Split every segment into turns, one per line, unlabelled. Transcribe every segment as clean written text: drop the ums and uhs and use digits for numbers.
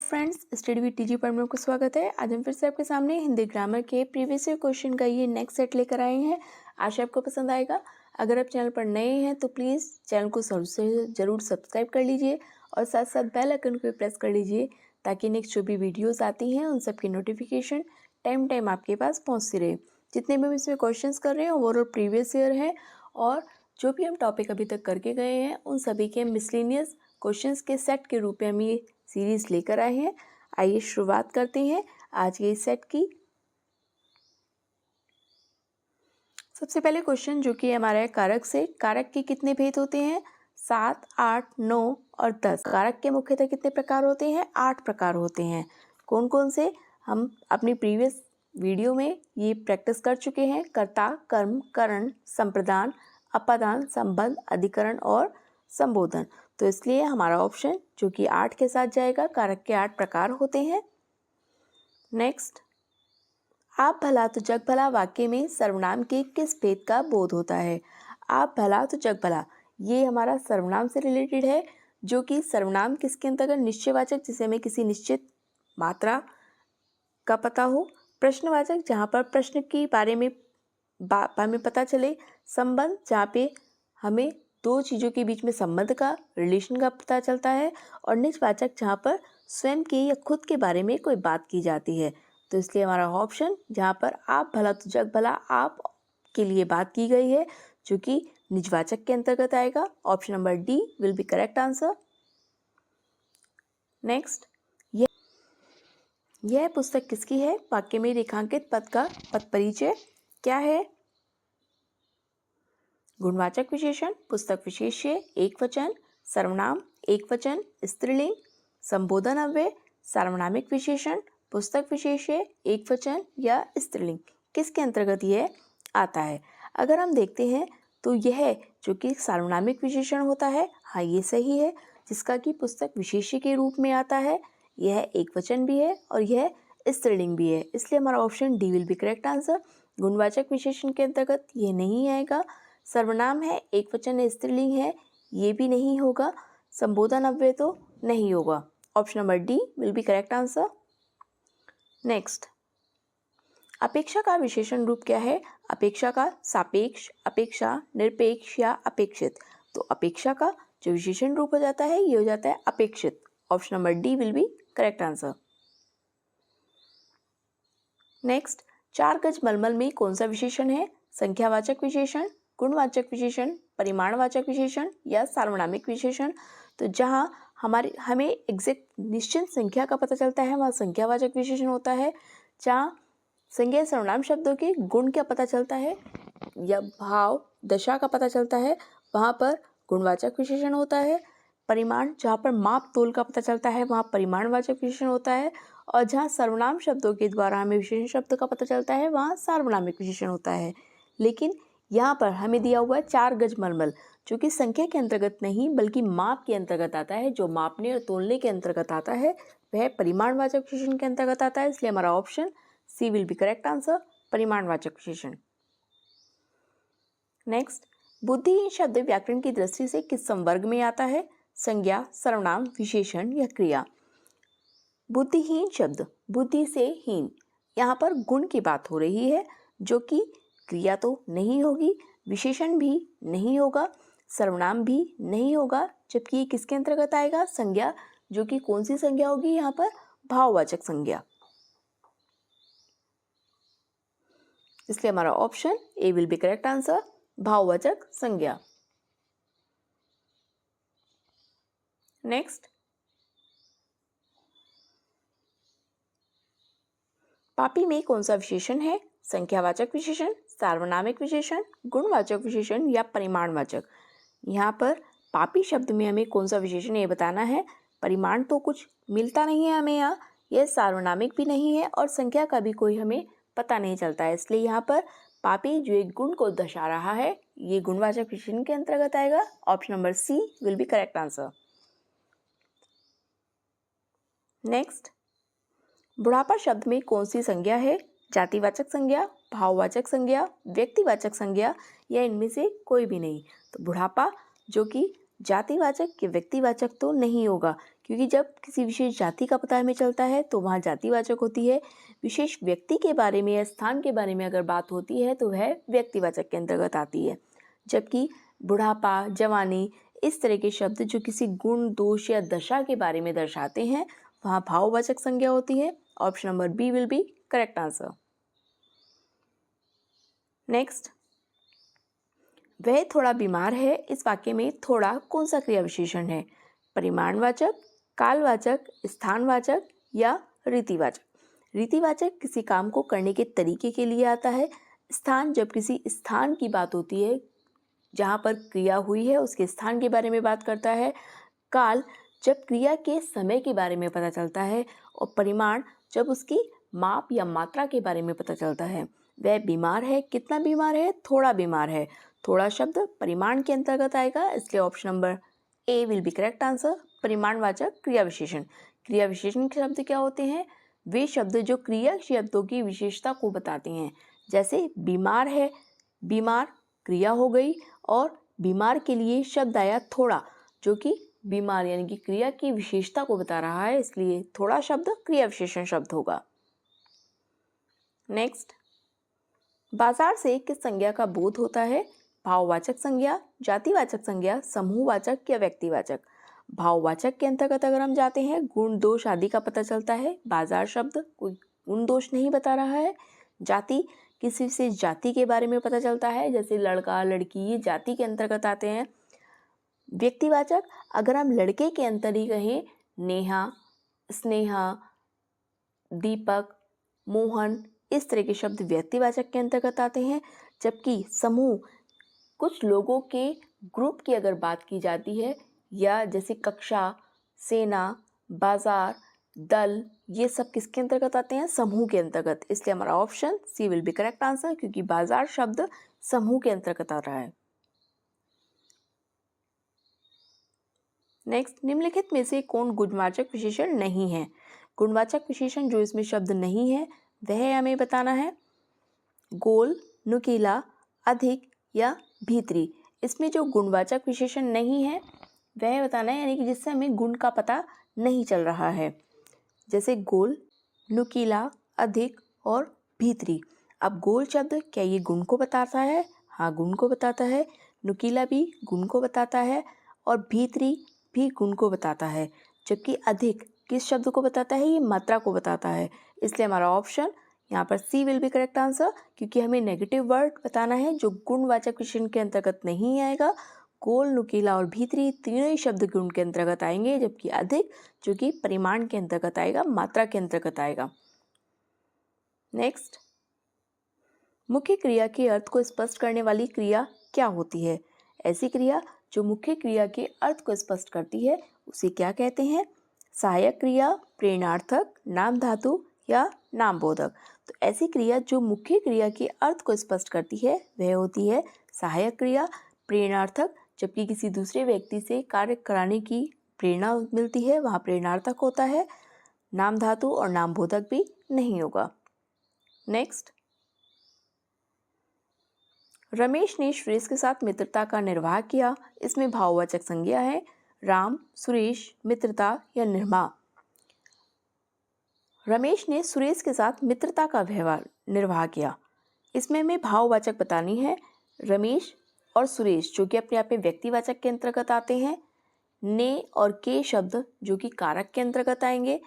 Friends, study with TG पर को स्वागत है। आज हम फिर से आपके सामने हिंदी ग्रामर के प्रीवियस ईयर क्वेश्चन का ये नेक्स्ट सेट लेकर आए हैं। आशा आपको पसंद आएगा। अगर आप चैनल पर नए हैं तो प्लीज़ चैनल को ज़रूर सब्सक्राइब कर लीजिए और साथ साथ बेल आइकन को प्रेस कर लीजिए ताकि नेक्स्ट जो भी वीडियोज़ आती हैं उन सब की नोटिफिकेशन टाइम आपके पास पहुँचती रहे। जितने भी हम इसमें क्वेश्चन कर रहे हैं ओवरऑल प्रीवियस ईयर है और जो भी हम टॉपिक अभी तक करके गए हैं उन सभी के मिसलेनियस क्वेश्चंस के सेट के रूप में हम ये सीरीज लेकर आए हैं। आइए शुरुआत करते हैं आज के इस सेट की। सबसे पहले क्वेश्चन जो कि हमारा है कारक से। कारक के कितने भेद होते हैं? 7, 8, 9 और 10। कारक के मुख्यतः कितने प्रकार होते हैं? 8 प्रकार होते हैं। कौन कौन से? हम अपनी प्रीवियस वीडियो में ये प्रैक्टिस कर चुके हैं। कर्ता, कर्म, करण, संप्रदान, अपादान, संबंध, अधिकरण और संबोधन। तो इसलिए हमारा ऑप्शन जो कि 8 के साथ जाएगा। कारक के 8 प्रकार होते हैं। नेक्स्ट, आप भला तो जग भला वाक्य में सर्वनाम के किस भेद का बोध होता है? आप भला तो जग भला, ये हमारा सर्वनाम से रिलेटेड है, जो कि सर्वनाम किसके अंतर्गत? निश्चयवाचक, जिसे हमें किसी निश्चित मात्रा का पता हो। प्रश्नवाचक, जहाँ पर प्रश्न के बारे में हमें पता चले। संबंध, जहाँ पे हमें दो चीज़ों के बीच में संबंध का, रिलेशन का पता चलता है। और निजवाचक, जहाँ पर स्वयं के या खुद के बारे में कोई बात की जाती है। तो इसलिए हमारा ऑप्शन जहाँ पर आप भला तो जग भला आप के लिए बात की गई है, जो कि निजवाचक के अंतर्गत आएगा। Option number D will be correct answer. Next, यह पुस्तक किसकी है? वाक्य में रेखांकित पद का पद परिचय क्या है? गुणवाचक विशेषण, पुस्तक विशेष्य, एकवचन, सर्वनाम, एकवचन, स्त्रीलिंग, संबोधन अव्यय, सार्वनामिक विशेषण, पुस्तक विशेष्य, एकवचन या स्त्रीलिंग, किसके अंतर्गत यह आता है? अगर हम देखते हैं तो यह जो कि सार्वनामिक विशेषण होता है, हाँ ये सही है, जिसका कि पुस्तक विशेष्य के रूप में आता है। यह एकवचन भी है और यह स्त्रीलिंग भी है, इसलिए हमारा option D will be correct answer. गुणवाचक विशेषण के अंतर्गत ये नहीं आएगा। सर्वनाम है, एकवचन है, स्त्रीलिंग है, ये भी नहीं होगा। संबोधन अव्यय तो नहीं होगा। Option number D will be correct answer. Next, अपेक्षा का विशेषण रूप क्या है? अपेक्षा का सापेक्ष, अपेक्षा, निरपेक्ष या अपेक्षित। तो अपेक्षा का जो विशेषण रूप हो जाता है ये हो जाता है अपेक्षित। Option number D will be correct answer. Next, 4 गज मलमल में कौन सा विशेषण है? संख्यावाचक विशेषण, गुणवाचक विशेषण, परिमाणवाचक विशेषण या सार्वनामिक विशेषण। तो जहाँ हमें एग्जैक्ट निश्चित संख्या का पता चलता है वहाँ संख्यावाचक विशेषण होता है। जहाँ संज्ञा सर्वनाम शब्दों के गुण का पता चलता है या भाव दशा का पता चलता है वहाँ पर गुणवाचक विशेषण होता है। परिमाण, जहाँ पर माप तोल का पता चलता है वहाँ परिमाणवाचक विशेषण होता है। और जहाँ सर्वनाम शब्दों के द्वारा हमें विशेषण शब्द का पता चलता है वहाँ सार्वनामिक विशेषण होता है। लेकिन यहाँ पर हमें दिया हुआ है 4 गज मलमल, जो कि संख्या के अंतर्गत नहीं बल्कि माप के अंतर्गत आता है। जो मापने और तोलने के अंतर्गत आता है वह परिमाणवाचक विशेषण के अंतर्गत आता है, इसलिए हमारा option C will be correct answer, परिमाणवाचक विशेषण। नेक्स्ट, बुद्धिहीन शब्द व्याकरण की दृष्टि से किस संवर्ग में आता है? संज्ञा, सर्वनाम, विशेषण या क्रिया। बुद्धिहीन शब्द, बुद्धि से हीन, यहाँ पर गुण की बात हो रही है, जो कि क्रिया तो नहीं होगी, विशेषण भी नहीं होगा, सर्वनाम भी नहीं होगा, जबकि ये किसके अंतर्गत आएगा? संज्ञा, जो कि कौन सी संज्ञा होगी यहाँ पर? भाववाचक संज्ञा। इसलिए हमारा option A will be correct answer, भाववाचक संज्ञा। नेक्स्ट, पापी में कौन सा विशेषण है? संख्यावाचक विशेषण, सार्वनामिक विशेषण, गुणवाचक विशेषण या परिमाणवाचक। यहाँ पर पापी शब्द में हमें कौन सा विशेषण ये बताना है। परिमाण तो कुछ मिलता नहीं है हमें यहाँ, यह सार्वनामिक भी नहीं है और संख्या का भी कोई हमें पता नहीं चलता है, इसलिए यहाँ पर पापी जो एक गुण को दर्शा रहा है ये गुणवाचक विशेषण के अंतर्गत आएगा। Option number C will be correct answer. Next, बुढ़ापा शब्द में कौन सी संज्ञा है? जातिवाचक संज्ञा, भाववाचक संज्ञा, व्यक्तिवाचक संज्ञा या इनमें से कोई भी नहीं। तो बुढ़ापा जो कि जातिवाचक या व्यक्तिवाचक तो नहीं होगा, क्योंकि जब किसी विशेष जाति का पता हमें चलता है तो वहाँ जातिवाचक होती है। विशेष व्यक्ति के बारे में या स्थान के बारे में अगर बात होती है तो वह व्यक्तिवाचक के अंतर्गत आती है। जबकि बुढ़ापा, जवानी, इस तरह के शब्द जो किसी गुण, दोष या दशा के बारे में दर्शाते हैं, वहाँ भाववाचक संज्ञा होती है। Option number B will be correct answer. Next, वह थोड़ा बीमार है, इस वाक्य में थोड़ा कौन सा क्रिया विशेषण है? परिमाणवाचक, कालवाचक, स्थानवाचक या रीतिवाचक? रीतिवाचक किसी काम को करने के तरीके के लिए आता है। स्थान जब किसी स्थान की बात होती है, जहाँ पर क्रिया हुई है उसके स्थान के बारे में बात करता है। काल जब क्रिया के समय के बारे में पता चलता है। और परिमाण जब उसकी माप या मात्रा के बारे में पता चलता है। वह बीमार है, कितना बीमार है? थोड़ा बीमार है। थोड़ा शब्द परिमाण के अंतर्गत आएगा, इसलिए option number A will be correct answer. परिमाणवाचक क्रिया विशेषण। क्रिया विशेषण के शब्द क्या होते हैं? वे शब्द जो क्रिया शब्दों की विशेषता को बताते हैं। जैसे बीमार है, बीमार क्रिया हो गई, और बीमार के लिए शब्द आया थोड़ा, जो कि बीमार यानी कि क्रिया की विशेषता को बता रहा है, इसलिए थोड़ा शब्द क्रिया विशेषण शब्द होगा। नेक्स्ट, बाजार से किस संज्ञा का बोध होता है? भाववाचक संज्ञा, जातिवाचक संज्ञा, समूहवाचक या व्यक्तिवाचक? भाववाचक के अंतर्गत अगर हम जाते हैं, गुण, दोष आदि का पता चलता है। बाजार शब्द कोई गुण दोष नहीं बता रहा है। जाति किसी विशेष जाति के बारे में पता चलता है, जैसे लड़का, लड़की, ये जाति के अंतर्गत आते हैं। व्यक्तिवाचक अगर हम लड़के के अंतर ही कहें, नेहा, स्नेहा, दीपक, मोहन, इस तरह के शब्द व्यक्तिवाचक के अंतर्गत आते हैं। जबकि समूह कुछ लोगों के ग्रुप की अगर बात की जाती है, या जैसे कक्षा, सेना, बाजार, दल, ये सब किसके अंतर्गत आते हैं? समूह के अंतर्गत। इसलिए हमारा option C will be correct answer, क्योंकि बाजार शब्द समूह के अंतर्गत आ रहा है। नेक्स्ट, निम्नलिखित में से कौन गुणवाचक विशेषण नहीं है? गुणवाचक विशेषण जो इसमें शब्द नहीं है वह हमें बताना है। गोल, नुकीला, अधिक या भीतरी, इसमें जो गुणवाचक विशेषण नहीं है वह बताना है, यानी कि जिससे हमें गुण का पता नहीं चल रहा है। जैसे गोल, नुकीला, अधिक और भीतरी। अब गोल शब्द क्या ये गुण को बताता है? हाँ, गुण को बताता है। नुकीला भी गुण को बताता है, और भीतरी भी गुण को बताता है। जबकि अधिक किस शब्द को बताता है? ये मात्रा को बताता है। इसलिए हमारा ऑप्शन यहाँ पर सी विल बी करेक्ट आंसर, क्योंकि हमें नेगेटिव वर्ड बताना है जो गुणवाचक विशेषण के अंतर्गत नहीं आएगा। गोल, नुकीला और भीतरी तीनों ही शब्द गुण के अंतर्गत आएंगे, जबकि अधिक जो कि परिमाण के अंतर्गत आएगा, मात्रा के अंतर्गत आएगा। नेक्स्ट, मुख्य क्रिया के अर्थ को स्पष्ट करने वाली क्रिया क्या होती है? ऐसी क्रिया जो मुख्य क्रिया के अर्थ को स्पष्ट करती है उसे क्या कहते हैं? सहायक क्रिया, प्रेरणार्थक, नाम धातु या नाम बोधक? तो ऐसी क्रिया जो मुख्य क्रिया के अर्थ को स्पष्ट करती है वह होती है सहायक क्रिया, प्रेरणार्थक, जबकि किसी दूसरे व्यक्ति से कार्य कराने की प्रेरणा मिलती है वहाँ प्रेरणार्थक होता है। नाम धातु और नाम बोधक भी नहीं होगा। नेक्स्ट, रमेश ने सुरेश के साथ मित्रता का निर्वाह किया, इसमें भाववाचक संज्ञा है। राम, सुरेश, मित्रता या निर्वाह? रमेश ने सुरेश के साथ मित्रता का व्यवहार निर्वाह किया, इसमें हमें भाववाचक बतानी है। रमेश और सुरेश जो कि अपने आप में व्यक्तिवाचक के अंतर्गत आते हैं। ने और के शब्द जो कि कारक के अंतर्गत आएंगे।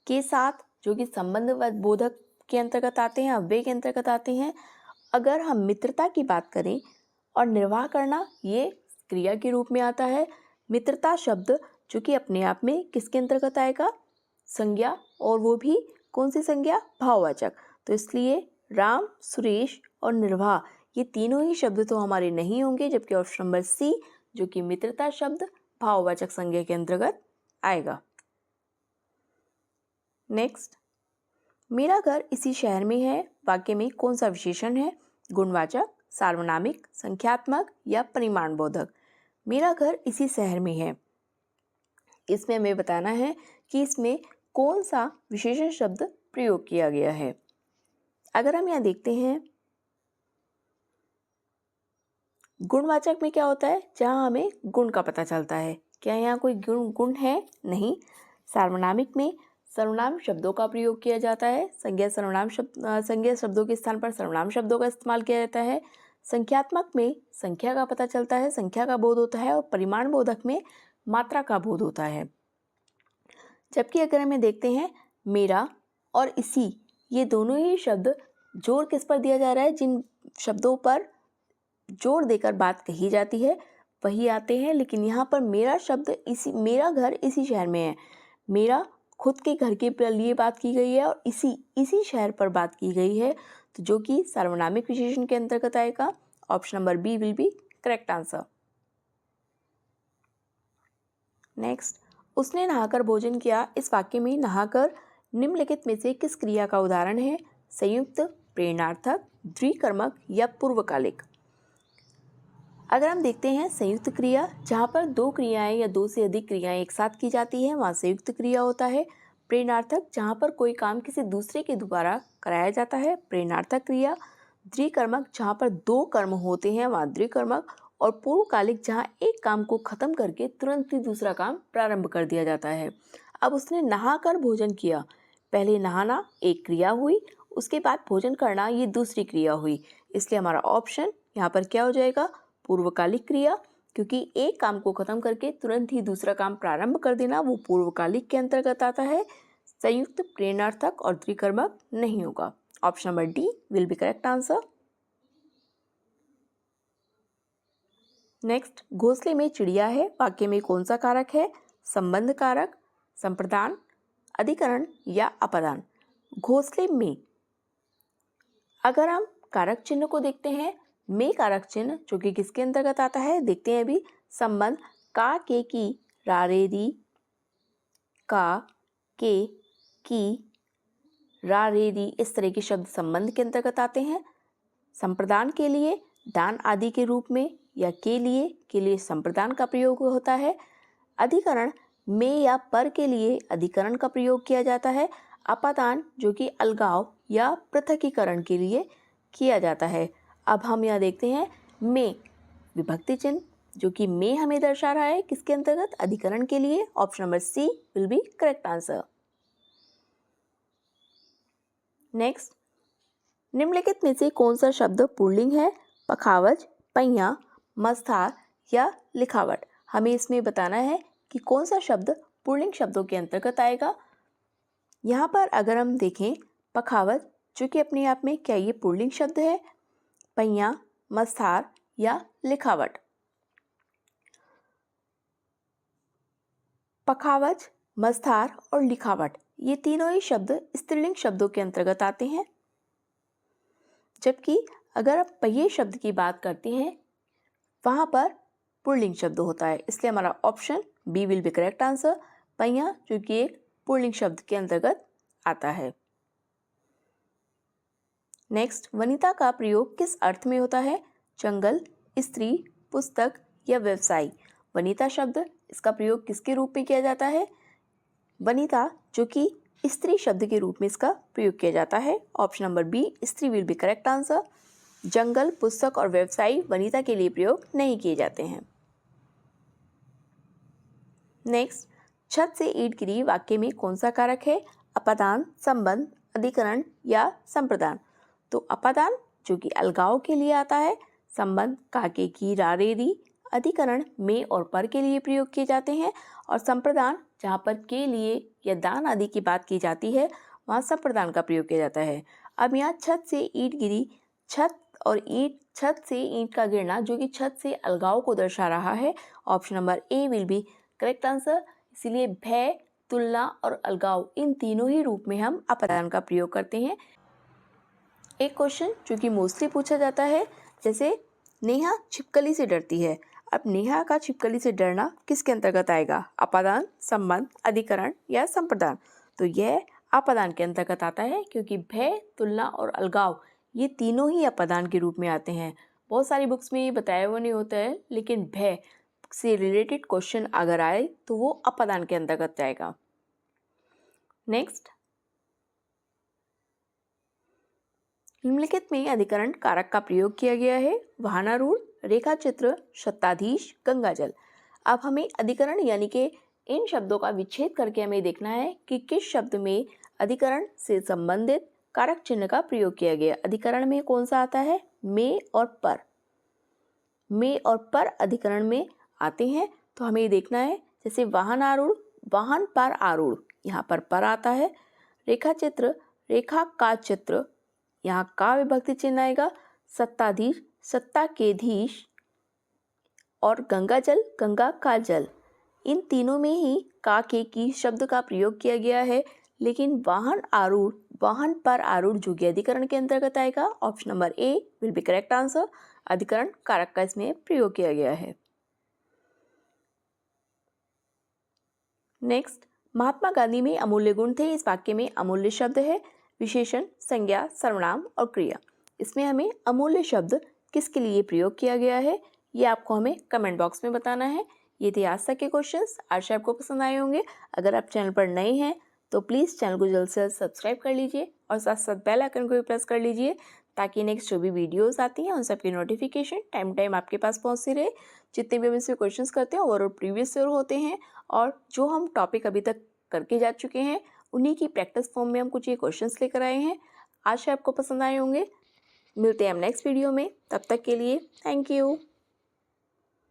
के साथ जो कि संबंध बोधक के अंतर्गत आते हैं, अव्यय के अंतर्गत आते हैं। अगर हम मित्रता की बात करें और निर्वाह करना, ये क्रिया के रूप में आता है। मित्रता शब्द जो कि अपने आप में किसके अंतर्गत आएगा? संज्ञा, और वो भी कौन सी संज्ञा? भाववाचक। तो इसलिए राम, सुरेश और निर्वाह ये तीनों ही शब्द तो हमारे नहीं होंगे, जबकि ऑप्शन नंबर सी जो कि मित्रता शब्द भाववाचक संज्ञा के अंतर्गत आएगा। नेक्स्ट, मेरा घर इसी शहर में है, वाक्य में कौन सा विशेषण है? गुणवाचक, सार्वनामिक, संख्यात्मक या परिमाण बोधक? मेरा घर इसी शहर में है, इसमें हमें बताना है कि इसमें कौन सा विशेषण शब्द प्रयोग किया गया है। अगर हम यहाँ देखते हैं, गुणवाचक में क्या होता है, जहाँ हमें गुण का पता चलता है। क्या यहाँ कोई गुण है? नहीं। सार्वनामिक में सर्वनाम शब्दों का प्रयोग किया जाता है। संज्ञा शब्दों के स्थान पर सर्वनाम शब्दों का इस्तेमाल किया जाता है। संख्यात्मक में संख्या का पता चलता है, संख्या का बोध होता है, और परिमाण बोधक में मात्रा का बोध होता है। जबकि अगर हमें देखते हैं मेरा और इसी, ये दोनों ही शब्द जोर किस पर दिया जा रहा है, जिन शब्दों पर जोर देकर बात कही जाती है वही आते हैं। लेकिन यहाँ पर मेरा शब्द, मेरा घर इसी शहर में है, मेरा खुद के घर के लिए बात की गई है और इसी शहर पर बात की गई है, तो जो कि सार्वनामिक विशेषण के अंतर्गत आएगा। Option number B will be correct answer. Next, उसने नहाकर भोजन किया। इस वाक्य में नहाकर निम्नलिखित में से किस क्रिया का उदाहरण है? संयुक्त, प्रेरणार्थक, द्विकर्मक या पूर्वकालिक। अगर हम देखते हैं संयुक्त क्रिया, जहाँ पर दो क्रियाएं या दो से अधिक क्रियाएं एक साथ की जाती हैं, वहाँ संयुक्त क्रिया होता है। प्रेरणार्थक, जहाँ पर कोई काम किसी दूसरे के द्वारा कराया जाता है, प्रेरणार्थक क्रिया। द्विकर्मक, जहाँ पर दो कर्म होते हैं, वहाँ द्विकर्मक। और पूर्वकालिक, जहाँ एक काम को खत्म करके तुरंत ही दूसरा काम प्रारंभ कर दिया जाता है। अब उसने नहाकर भोजन किया। पहले नहाना एक क्रिया हुई, उसके बाद भोजन करना ये दूसरी क्रिया हुई। इसलिए हमारा ऑप्शन यहाँ पर क्या हो जाएगा? पूर्वकालिक क्रिया, क्योंकि एक काम को खत्म करके तुरंत ही दूसरा काम प्रारंभ कर देना वो पूर्वकालिक के अंतर्गत आता है। संयुक्त, प्रेरणार्थक और द्विकर्मक नहीं होगा। Option number D will be correct answer. Next, घोंसले में चिड़िया है। वाक्य में कौन सा कारक है? संबंध कारक, संप्रदान, अधिकरण या अपादान। घोंसले में अगर हम कारक चिन्ह को देखते हैं, में कारक चिन्ह जो कि किसके अंतर्गत आता है, देखते हैं अभी। संबंध, का, के, की, रा, रे, री, का, के, की, रा, रे, री, इस तरह के शब्द संबंध के अंतर्गत आते हैं। संप्रदान के लिए दान आदि के रूप में या के लिए संप्रदान का प्रयोग होता है। अधिकरण में या पर के लिए अधिकरण का प्रयोग किया जाता है। अपादान जो कि अलगाव या पृथकीकरण के लिए किया जाता है। अब हम यहाँ देखते हैं में विभक्ति चिन्ह, जो कि में हमें दर्शा रहा है किसके अंतर्गत? अधिकरण के लिए। Option number C will be correct answer. Next, निम्नलिखित में से कौन सा शब्द पुल्लिंग है? पखावज, पहिया, मझधार या लिखावट। हमें इसमें बताना है कि कौन सा शब्द पुल्लिंग शब्दों के अंतर्गत आएगा। यहाँ पर अगर हम देखें पखावज, जो कि अपने आप में क्या ये पुल्लिंग शब्द है? पहिया, मझधार या लिखावट। पखावज, मझधार और लिखावट ये तीनों ही शब्द स्त्रीलिंग शब्दों के अंतर्गत आते हैं। जबकि अगर आप पहिए शब्द की बात करते हैं, वहां पर पुल्लिंग शब्द होता है। इसलिए हमारा option B will be correct answer. पहिया जो कि एक पुल्लिंग शब्द के अंतर्गत आता है। नेक्स्ट, वनिता का प्रयोग किस अर्थ में होता है? जंगल, स्त्री, पुस्तक या व्यवसाय। वनिता शब्द, इसका प्रयोग किसके रूप में किया जाता है? वनिता जो कि स्त्री शब्द के रूप में इसका प्रयोग किया जाता है। ऑप्शन नंबर बी स्त्री विल बी करेक्ट आंसर। जंगल, पुस्तक और व्यवसाय वनिता के लिए प्रयोग नहीं किए जाते हैं। नेक्स्ट, छत से ईंट गिरी वाक्य में कौन सा कारक है? अपादान, संबंध, अधिकरण या संप्रदान। तो अपादान जो कि अलगाव के लिए आता है, संबंध का, के, की, रा, रे, री, अधिकरण में और पर के लिए प्रयोग किए जाते हैं, और संप्रदान जहाँ पर के लिए या दान आदि की बात की जाती है वहाँ संप्रदान का प्रयोग किया जाता है। अब यहाँ छत से ईंट गिरी, छत और ईंट, छत से ईंट का गिरना जो कि छत से अलगाव को दर्शा रहा है। Option number A will be correct answer. इसीलिए भय, तुलना और अलगाव इन तीनों ही रूप में हम अपादान का प्रयोग करते हैं। एक क्वेश्चन जो कि मोस्टली पूछा जाता है, जैसे नेहा छिपकली से डरती है। अब नेहा का छिपकली से डरना किसके अंतर्गत आएगा? अपादान, संबंध, अधिकरण या संप्रदान। तो यह अपादान के अंतर्गत आता है, क्योंकि भय, तुलना और अलगाव ये तीनों ही अपादान के रूप में आते हैं। बहुत सारी बुक्स में ये बताया हुआ नहीं होता है, लेकिन भय से रिलेटेड क्वेश्चन अगर आए तो वो अपादान के अंतर्गत जाएगा। नेक्स्ट, निम्नलिखित में अधिकरण कारक का प्रयोग किया गया है। वाहनारूढ़, रेखा चित्र, सत्ताधीश, गंगाजल। अब हमें अधिकरण यानी कि इन शब्दों का विच्छेद करके हमें देखना है कि किस शब्द में अधिकरण से संबंधित कारक चिन्ह का प्रयोग किया गया। अधिकरण में कौन सा आता है? में और पर। में और पर अधिकरण में आते हैं, तो हमें ये देखना है। जैसे वाहन आरूढ़, वाहन पर आरूढ़, यहाँ पर आता है। रेखा चित्र, रेखा का चित्र, यहाँ का विभक्ति चिन्ह आएगा। सत्ताधीश, सत्ता के धीश, और गंगा जल, गंगा का जल। इन तीनों में ही का के की शब्द का प्रयोग किया गया है, लेकिन वाहन आरूढ़, वाहन पर आरूढ़ जो कि अधिकरण के अंतर्गत आएगा। Option number A will be correct answer. अधिकरण कारक का इसमें प्रयोग किया गया है। नेक्स्ट, महात्मा गांधी में अमूल्य गुण थे। इस वाक्य में अमूल्य शब्द है विशेषण, संज्ञा, सर्वनाम और क्रिया। इसमें हमें अमूल्य शब्द किसके लिए प्रयोग किया गया है, ये आपको हमें कमेंट बॉक्स में बताना है। ये थे आज तक के क्वेश्चंस। आशा आपको पसंद आए होंगे। अगर आप चैनल पर नए हैं तो प्लीज़ चैनल को जल्द से जल्द सब्सक्राइब कर लीजिए और साथ साथ बेल आइकन को भी प्रेस कर लीजिए, ताकि नेक्स्ट जो भी वीडियोस आती हैं उन सबकी नोटिफिकेशन टाइम आपके पास पहुंचती रहे। जितने भी हम इसमें क्वेश्चंस करते हैं ओवरऑल प्रीवियस ईयर होते हैं, और जो हम टॉपिक अभी तक करके जा चुके हैं उन्हीं की प्रैक्टिस फॉर्म में हम कुछ ये क्वेश्चंस लेकर आए हैं। आशा आपको पसंद आए होंगे। मिलते हैं हम नेक्स्ट वीडियो में, तब तक के लिए थैंक यू।